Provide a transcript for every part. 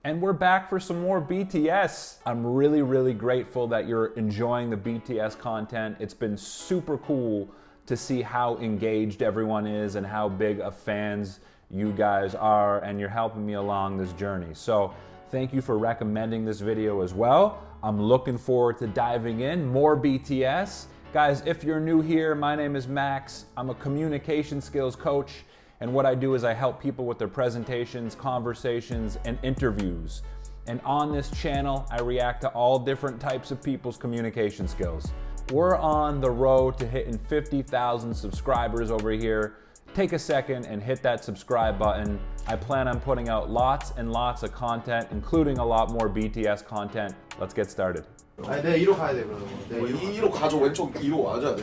And we're back for some more BTS. I'm really, really grateful that you're enjoying the BTS content. It's been super cool to see how engaged everyone is and how big of fans you guys are, and you're helping me along this journey. So thank you for recommending this video as well. I'm looking forward to diving in more BTS. Guys, if you're new here, my name is Max. I'm a communication skills coach. And what I do is I help people with their presentations, conversations, and interviews. And on this channel, I react to all different types of people's communication skills. We're on the road to hitting 50,000 subscribers over here. Take a second and hit that subscribe button. I plan on putting out lots and lots of content, including a lot more BTS content. Let's get started. 아니 내 2로 가야 돼 그러면. 네, 2로 가져. 왼쪽 2로 와줘야 돼.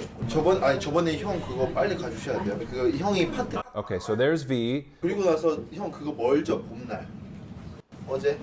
저번에 형 그거 빨리 가주셔야 돼요. 그 형이 파트. Okay, so there's V. 그리고 나서 형 그거 멀죠 봄날. 어제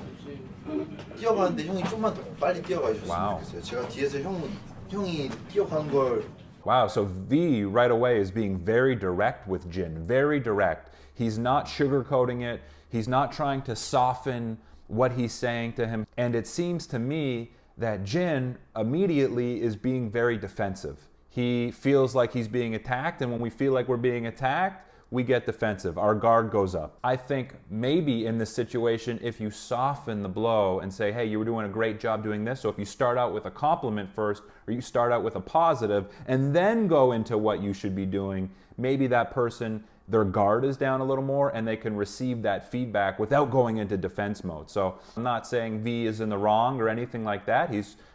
뛰어가는데 형이 좀만 더 빨리 뛰어가 주셨으면 좋겠어요. 제가 뒤에서 형이 뛰어가는 걸. Wow, so V right away is being very direct with Jin, very direct. He's not sugarcoating it. He's not trying to soften what he's saying to him. And it seems to me that Jin immediately is being very defensive. He feels like he's being attacked, and when we feel like we're being attacked, we get defensive. Our guard goes up. I think maybe in this situation, if you soften the blow and say, hey, you were doing a great job doing this, so if you start out with a compliment first, or you start out with a positive, and then go into what you should be doing, maybe that person, their guard is down a little more and they can receive that feedback without going into defense mode. So I'm not saying V is in the wrong or anything like that.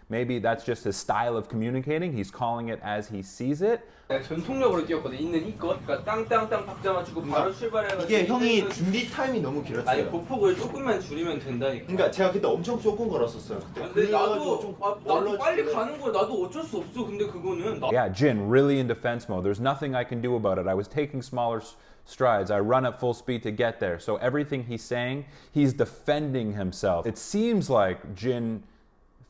Maybe that's just his style of communicating. He's calling it as he sees it. 전통력으로 뛰었거든. 있는 이것, 그러니까 땅땅땅 박자 맞추고 바로 출발해가지고. 이게 형이 준비 타임이 너무 길었어요. 아니 보폭을 조금만 줄이면 된다니까. 그러니까 제가 그때 엄청 조금 걸었었어요. 그때. 근데 나도 빨리 가는 거야. 나도 어쩔 수 없어. 근데 그거는. Yeah, Jin, really in defense mode. There's nothing I can do about it. I was taking smaller strides. I run at full speed to get there. So everything he's saying, he's defending himself. It seems like Jin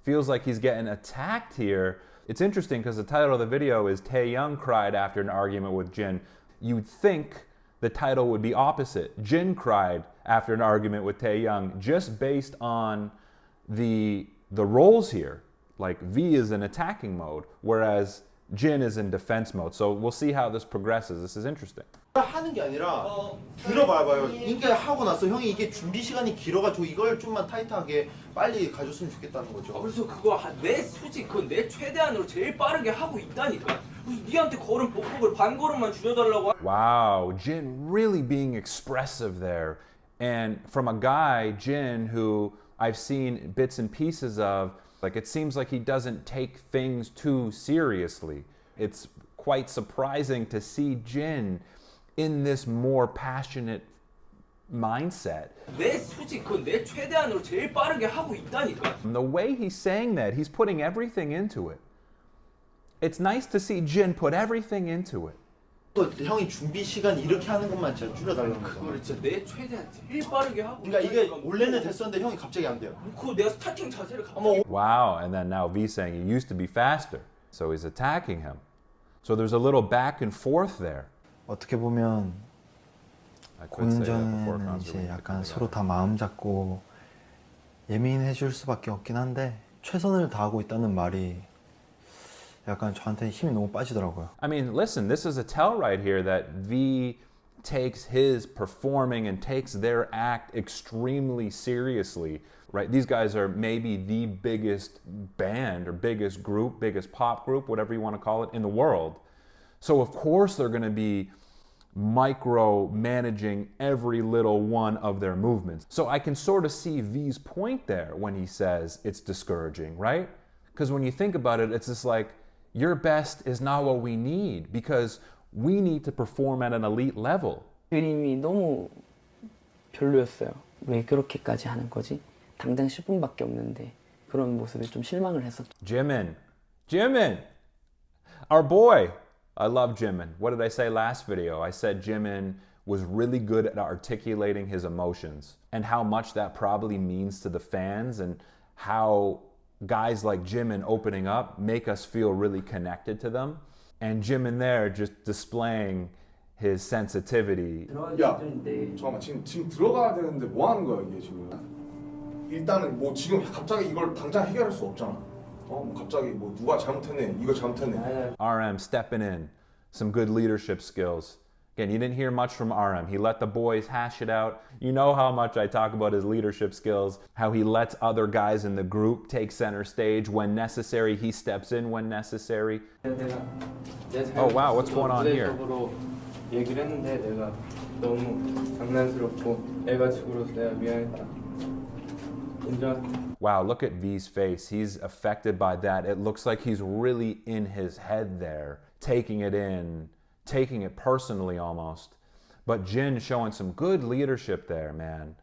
feels like he's getting attacked here. It's interesting because the title of the video is Taeyoung cried after an argument with Jin. You'd think the title would be opposite. Jin cried after an argument with Taeyoung, just based on the roles here. Like V is in attacking mode, whereas Jin is in defense mode. So we'll see how this progresses. This is interesting. 하는 게 아니라 들어봐봐요. 이게 하고 나서 형이 이게 준비 시간이 길어가지고 이걸 좀만 타이트하게 빨리 가줬으면 좋겠다는 거죠. 그래서 그거 내 솔직히 그건 내 최대한으로 제일 빠르게 하고 있다니까. 그래서 니한테 걸은 보폭을 반 걸음만 줄여달라고. Wow, Jin really being expressive there. And from a guy, Jin, who I've seen bits and pieces of, like it seems like he doesn't take things too seriously. It's quite surprising to see Jin in this more passionate mindset. 내 솔직히 그건 내 최대한으로 제일 빠르게 하고 있다니까. And the way he's saying that, he's putting everything into it. It's nice to see Jin put everything into it. 또 형이 준비 시간 이렇게 하는 것만 진짜 줄여달라는 거죠. 그거를 진짜 내 최대한 제일 빠르게 하고. 그러니까 이게 원래는 됐었는데 형이 갑자기 안 돼요. 그거 내가 스타팅 자세를 갑자기. Wow, and then now V saying he used to be faster. So he's attacking him. So there's a little back and forth there. 어떻게 보면 I could say that before 공연전에는 concert. 이제 약간 서로 다 마음 잡고 예민해 줄 수밖에 없긴 한데 최선을 다하고 있다는 말이 약간 저한테 힘이 너무 빠지더라고요. I mean, listen, this is a tell right here that V takes his performing and takes their act extremely seriously, right? These guys are maybe the biggest band or biggest group, biggest pop group, whatever you want to call it, in the world. So of course they're going to be micro-managing every little one of their movements. So I can sort of see V's point there when he says it's discouraging, right? Because when you think about it, it's just like, your best is not what we need because we need to perform at an elite level. 그림이 너무 별로였어요. 왜 그렇게까지 하는 거지? 당장 10분밖에 없는데 그런 모습에 좀 실망을 했었죠. Jimin, our boy. I love Jimin. What did I say last video? I said Jimin was really good at articulating his emotions and how much that probably means to the fans and how guys like Jimin opening up make us feel really connected to them. And Jimin there just displaying his sensitivity. 야, 잠깐만 지금 들어가야 되는데 뭐 하는 거야 이게 지금? 일단은 뭐 지금 갑자기 이걸 당장 해결할 수 없잖아. 뭐 갑자기 뭐 누가 잘못했네, 이거 잘못했네. RM stepping in, some good leadership skills. Again, you didn't hear much from RM. He let the boys hash it out. You know how much I talk about his leadership skills, how he lets other guys in the group take center stage when necessary. He steps in when necessary. Oh wow, what's going on here? 얘기를 했는데 내가 너무 장난스럽고 애가 죽으로서 내가 미안했다. 인정. Wow, look at V's face. He's affected by that. It looks like he's really in his head there, taking it in, taking it personally almost. But Jin showing some good leadership there, man.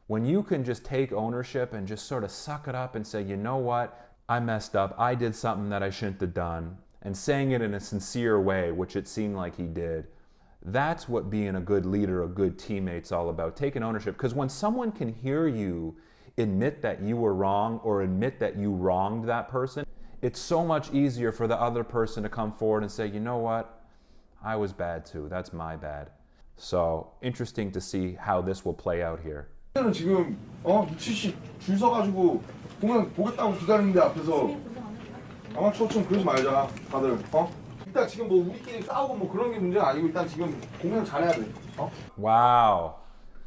When you can just take ownership and just sort of suck it up and say, you know what, I messed up, I did something that I shouldn't have done, and saying it in a sincere way, which it seemed like he did. That's what being a good leader, a good teammate's all about, taking ownership. Because when someone can hear you admit that you were wrong or admit that you wronged that person, it's so much easier for the other person to come forward and say, you know what, I was bad too, that's my bad. So interesting to see how this will play out here. 지금 6시 줄 서가지고 공연 보겠다고 기다리는데 앞에서 아마추어처럼 그러지 말자 다들. 일단 지금 뭐 우리끼리 싸우고 뭐 그런 게 문제가 아니고 일단 지금 공연 잘해야 돼. Wow.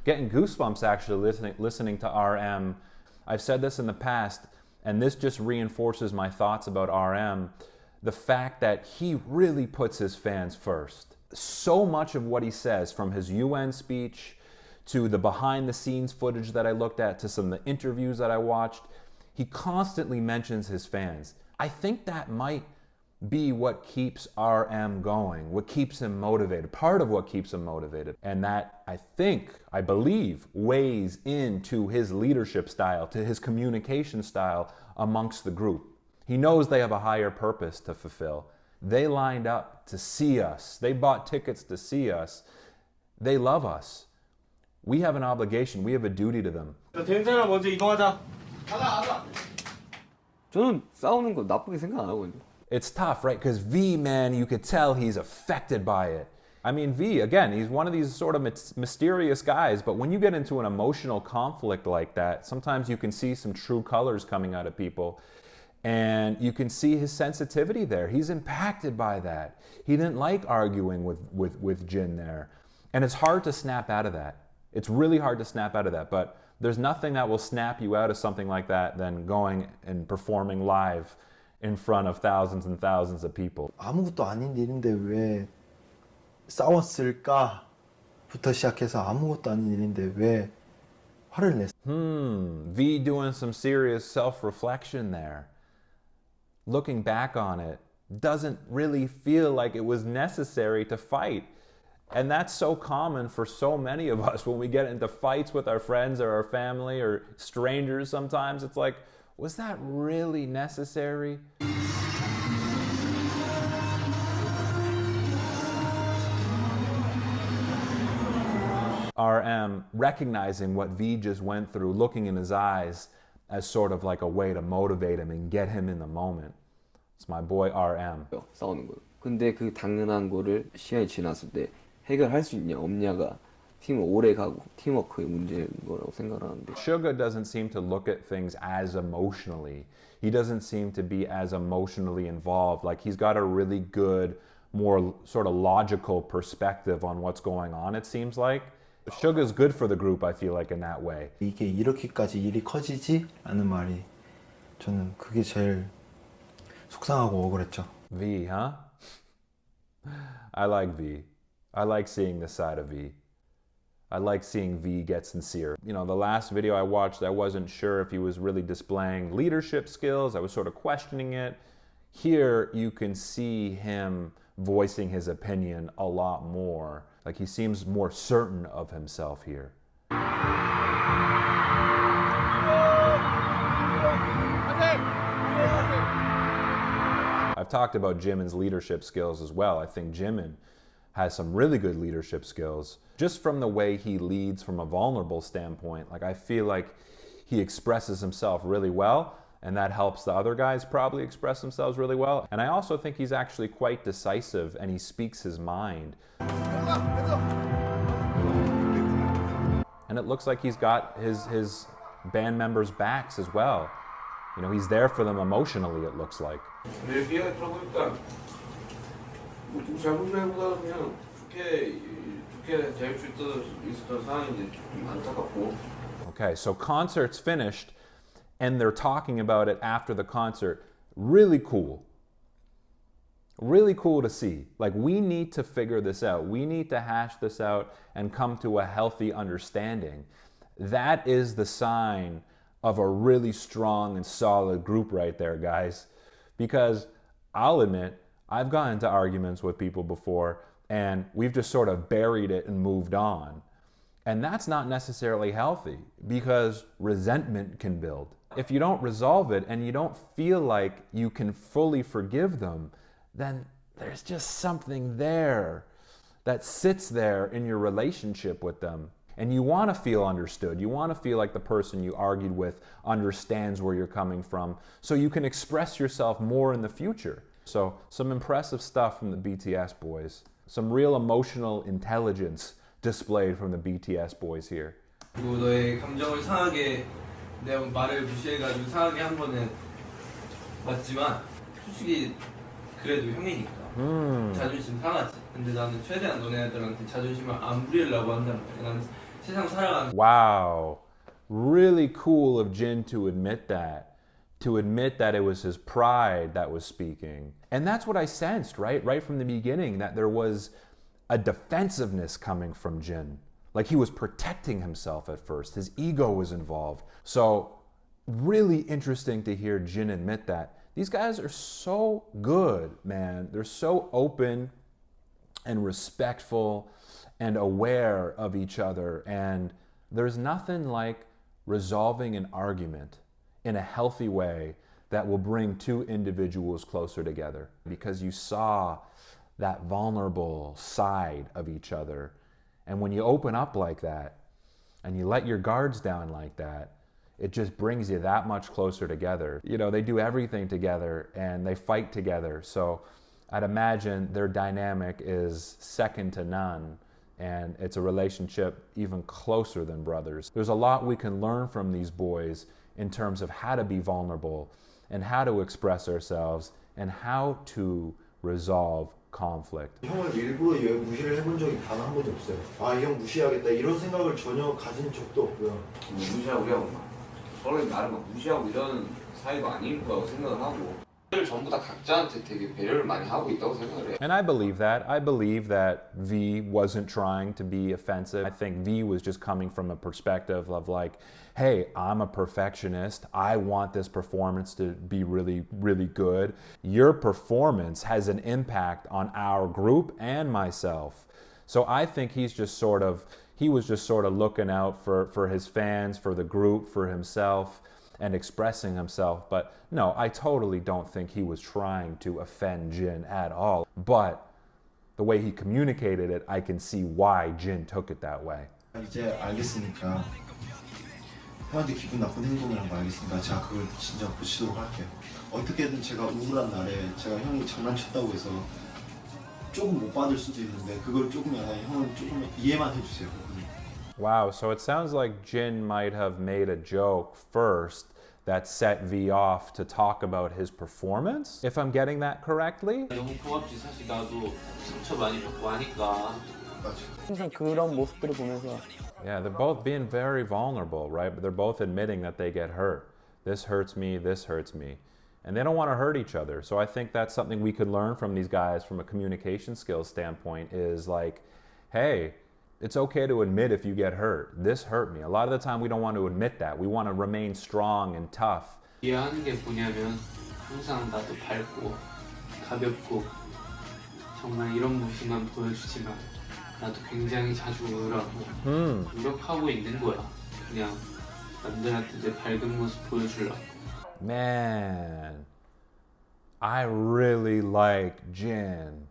Getting goosebumps actually listening to RM. I've said this in the past, and this just reinforces my thoughts about RM. The fact that he really puts his fans first. So much of what he says, from his UN speech to the behind the scenes footage that I looked at to some of the interviews that I watched, he constantly mentions his fans. I think that might be what keeps RM going, what keeps him motivated, part of what keeps him motivated. And that, I believe, weighs into his leadership style, to his communication style amongst the group. He knows they have a higher purpose to fulfill. They lined up to see us. They bought tickets to see us. They love us. We have an obligation. We have a duty to them. 된 사람 먼저 이동하자. 저는 싸우는 거 나쁘게 생각 안 하거든요. It's tough, right? Because V, man, you could tell he's affected by it. I mean, V, again, he's one of these sort of mysterious guys, but when you get into an emotional conflict like that, sometimes you can see some true colors coming out of people, and you can see his sensitivity there. He's impacted by that. He didn't like arguing with Jin there. And it's hard to snap out of that. It's really hard to snap out of that, but there's nothing that will snap you out of something like that than going and performing live in front of thousands and thousands of people. 아무것도 아닌 일인데 왜 싸웠을까부터 시작해서 아무것도 아닌 일인데 왜 화를 냈어? V doing some serious self-reflection there. Looking back on it, doesn't really feel like it was necessary to fight. And that's so common for so many of us when we get into fights with our friends or our family or strangers sometimes. It's like, was that really necessary? RM recognizing what V just went through, looking in his eyes as sort of like a way to motivate him and get him in the moment. It's my boy RM. 싸우는 거예요. 근데 그 당연한 거를 시간이 지났을 때 해결할 수 있냐 없냐가 팀을 오래 가고 팀워크의 문제인 거라고 생각하는데. Suga doesn't seem to look at things as emotionally. He doesn't seem to be as emotionally involved. Like he's got a really good, more sort of logical perspective on what's going on, it seems like. Suga's good for the group, I feel like, in that way. 이게 이렇게까지 일이 커지지? 라는 말이 저는 그게 제일 속상하고 억울했죠. V, huh? I like V. I like seeing this side of V. I like seeing V get sincere. You know, the last video I watched, I wasn't sure if he was really displaying leadership skills. I was sort of questioning it. Here, you can see him voicing his opinion a lot more. Like he seems more certain of himself here. I've talked about Jimin's leadership skills as well. I think Jimin has some really good leadership skills just from the way he leads from a vulnerable standpoint. Like I feel like he expresses himself really well, and that helps the other guys probably express themselves really well. And I also think he's actually quite decisive and he speaks his mind. And it looks like he's got his band members' backs as well. You know, he's there for them emotionally, it looks like. 근데 얘기가 들어보니까 뭐 누구 잘못이라기보다는 그냥 좋게 될 수 있었던 상황인데 좀 안타깝고. Okay, so concert's finished, and they're talking about it after the concert. Really cool. Really cool to see. Like, we need to figure this out. We need to hash this out and come to a healthy understanding. That is the sign of a really strong and solid group right there, guys. Because I'll admit, I've gotten into arguments with people before, and we've just sort of buried it and moved on. And that's not necessarily healthy, because resentment can build. If you don't resolve it and you don't feel like you can fully forgive them, then there's just something there that sits there in your relationship with them. And you want to feel understood. You want to feel like the person you argued with understands where you're coming from, so you can express yourself more in the future. So some impressive stuff from the BTS boys. Some real emotional intelligence displayed from the BTS boys here. 그리고 너의 감정을 상하게 내가 말을 무시해가지고 상하게 한 거는 맞지만 솔직히 그래도 형이니까 자존심 상하지. 근데 나는 최대한 너네들한테 자존심을 안 부리려고 한단 말이야. 나는 세상 살아가는. Wow, really cool of Jin to admit that. To admit that it was his pride that was speaking. And that's what I sensed, right from the beginning, that there was a defensiveness coming from Jin. Like, he was protecting himself at first. His ego was involved. So really interesting to hear Jin admit that. These guys are so good, man. They're so open and respectful and aware of each other. And there's nothing like resolving an argument in a healthy way that will bring two individuals closer together, because you saw that vulnerable side of each other. And when you open up like that and you let your guards down like that, it just brings you that much closer together. You know, they do everything together and they fight together. So I'd imagine their dynamic is second to none, and it's a relationship even closer than brothers. There's a lot we can learn from these boys in terms of how to be vulnerable and how to express ourselves and how to resolve conflict. 형을 일부러 무시를 해본 적이 단 한 번도 없어요. 아, 이 형 무시하겠다 이런 생각을 전혀 가진 적도 없고요. 무시하고 그냥 서로 나를 막 무시하고 이런 사이가 아닌 거라고 생각을 하고. 전부 다 각자한테 되게 배려를 많이 하고 있다고 생각을 해. And I believe that. I believe that V wasn't trying to be offensive. I think V was just coming from a perspective of like, hey, I'm a perfectionist. I want this performance to be really, really good. Your performance has an impact on our group and myself. So I think he was just sort of looking out for his fans, for the group, for himself, and expressing himself. But no, I totally don't think he was trying to offend Jin at all. But the way he communicated it, I can see why Jin took it that way. 이제 알겠으니까 형한테 기분 나쁜 행동이란 거 알겠으니까 제가 그걸 진짜 고치도록 할게요. 어떻게든 제가 우울한 날에 제가 형이 장난쳤다고 해서 조금 못 받을 수도 있는데 그걸 조금이나 형은 조금 이해만 해주세요. Wow, so it sounds like Jin might have made a joke first that set V off to talk about his performance, if I'm getting that correctly. 너무 고맙지. 사실 나도 상처 많이 받고 하니까. 항상 그런 모습들을 보면서 Yeah, they're both being very vulnerable, right? But they're both admitting that they get hurt. This hurts me, this hurts me. And they don't want to hurt each other. So I think that's something we could learn from these guys from a communication skills standpoint is like, hey, it's okay to admit if you get hurt. This hurt me. A lot of the time we don't want to admit that. We want to remain strong and tough. 이해하는 게 뭐냐면 항상 나도 밝고 가볍고 정말 이런 모습만 보여주지 마. 나도 굉장히 자주 우울하고 노력하고 있는 거야. 그냥 남들한테 내 밝은 모습 보여주려고. Man, I really like Jin.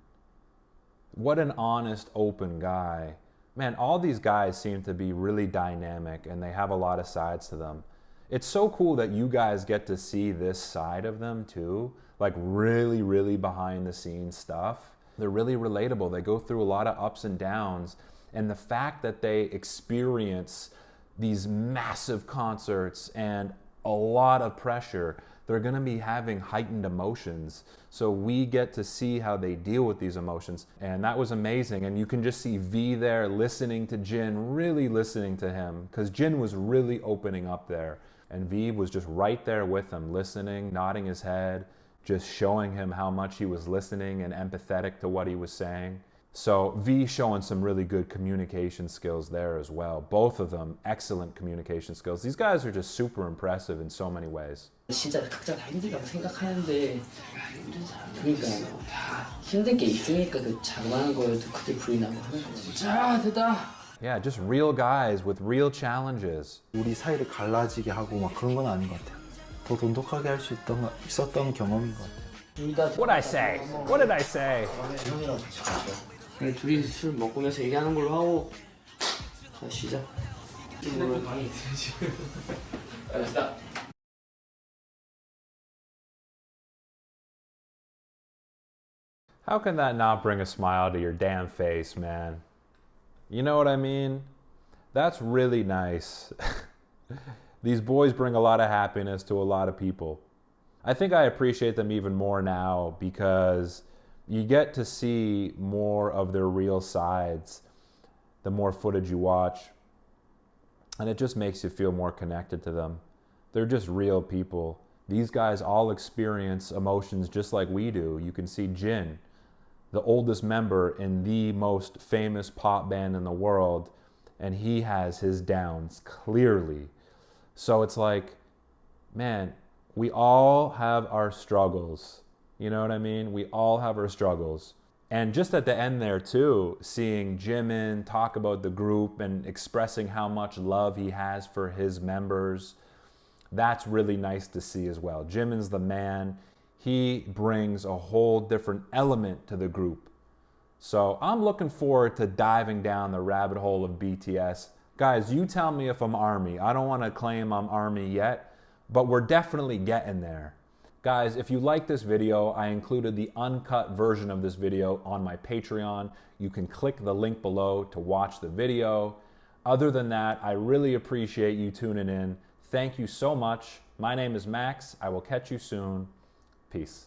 What an honest, open guy. Man, all these guys seem to be really dynamic and they have a lot of sides to them. It's so cool that you guys get to see this side of them too. Like really, really behind the scenes stuff. They're really relatable. They go through a lot of ups and downs. And the fact that they experience these massive concerts and a lot of pressure, they're going to be having heightened emotions. So we get to see how they deal with these emotions. And that was amazing. And you can just see V there listening to Jin, really listening to him, because Jin was really opening up there. And V was just right there with him, listening, nodding his head, just showing him how much he was listening and empathetic to what he was saying. So V showing some really good communication skills there as well. Both of them, excellent communication skills. These guys are just super impressive in so many ways. 진짜 각자 다 힘들다고 생각하는데 그러니까요. 다 힘든 게 있으니까 그 자그마한 거에도 크게 불이 나고 하는 거지. 자, 됐다. Yeah, just real guys with real challenges. 우리 사이를 갈라지게 하고 막 그런 건 아닌 것 같아요. 더 돈독하게 할 수 있었던 경험인 것 같아요. What'd I say? What did I say? 형이랑 같이 가죠. 둘이 술 먹고 나서 얘기하는 걸로 하고 자, 시작. 핸드폰 방에 있어요 지금. 알았다. How can that not bring a smile to your damn face, man? You know what I mean? That's really nice. These boys bring a lot of happiness to a lot of people. I think I appreciate them even more now because you get to see more of their real sides the more footage you watch. And it just makes you feel more connected to them. They're just real people. These guys all experience emotions just like we do. You can see Jin, the oldest member in the most famous pop band in the world, and he has his downs clearly. So it's like, man, we all have our struggles. You know what I mean? We all have our struggles. And just at the end there too, seeing Jimin talk about the group and expressing how much love he has for his members, that's really nice to see as well. Jimin's the man. He brings a whole different element to the group. So I'm looking forward to diving down the rabbit hole of BTS. Guys, you tell me if I'm ARMY. I don't want to claim I'm ARMY yet, but we're definitely getting there. Guys, if you like this video, I included the uncut version of this video on my Patreon. You can click the link below to watch the video. Other than that, I really appreciate you tuning in. Thank you so much. My name is Max. I will catch you soon. Peace.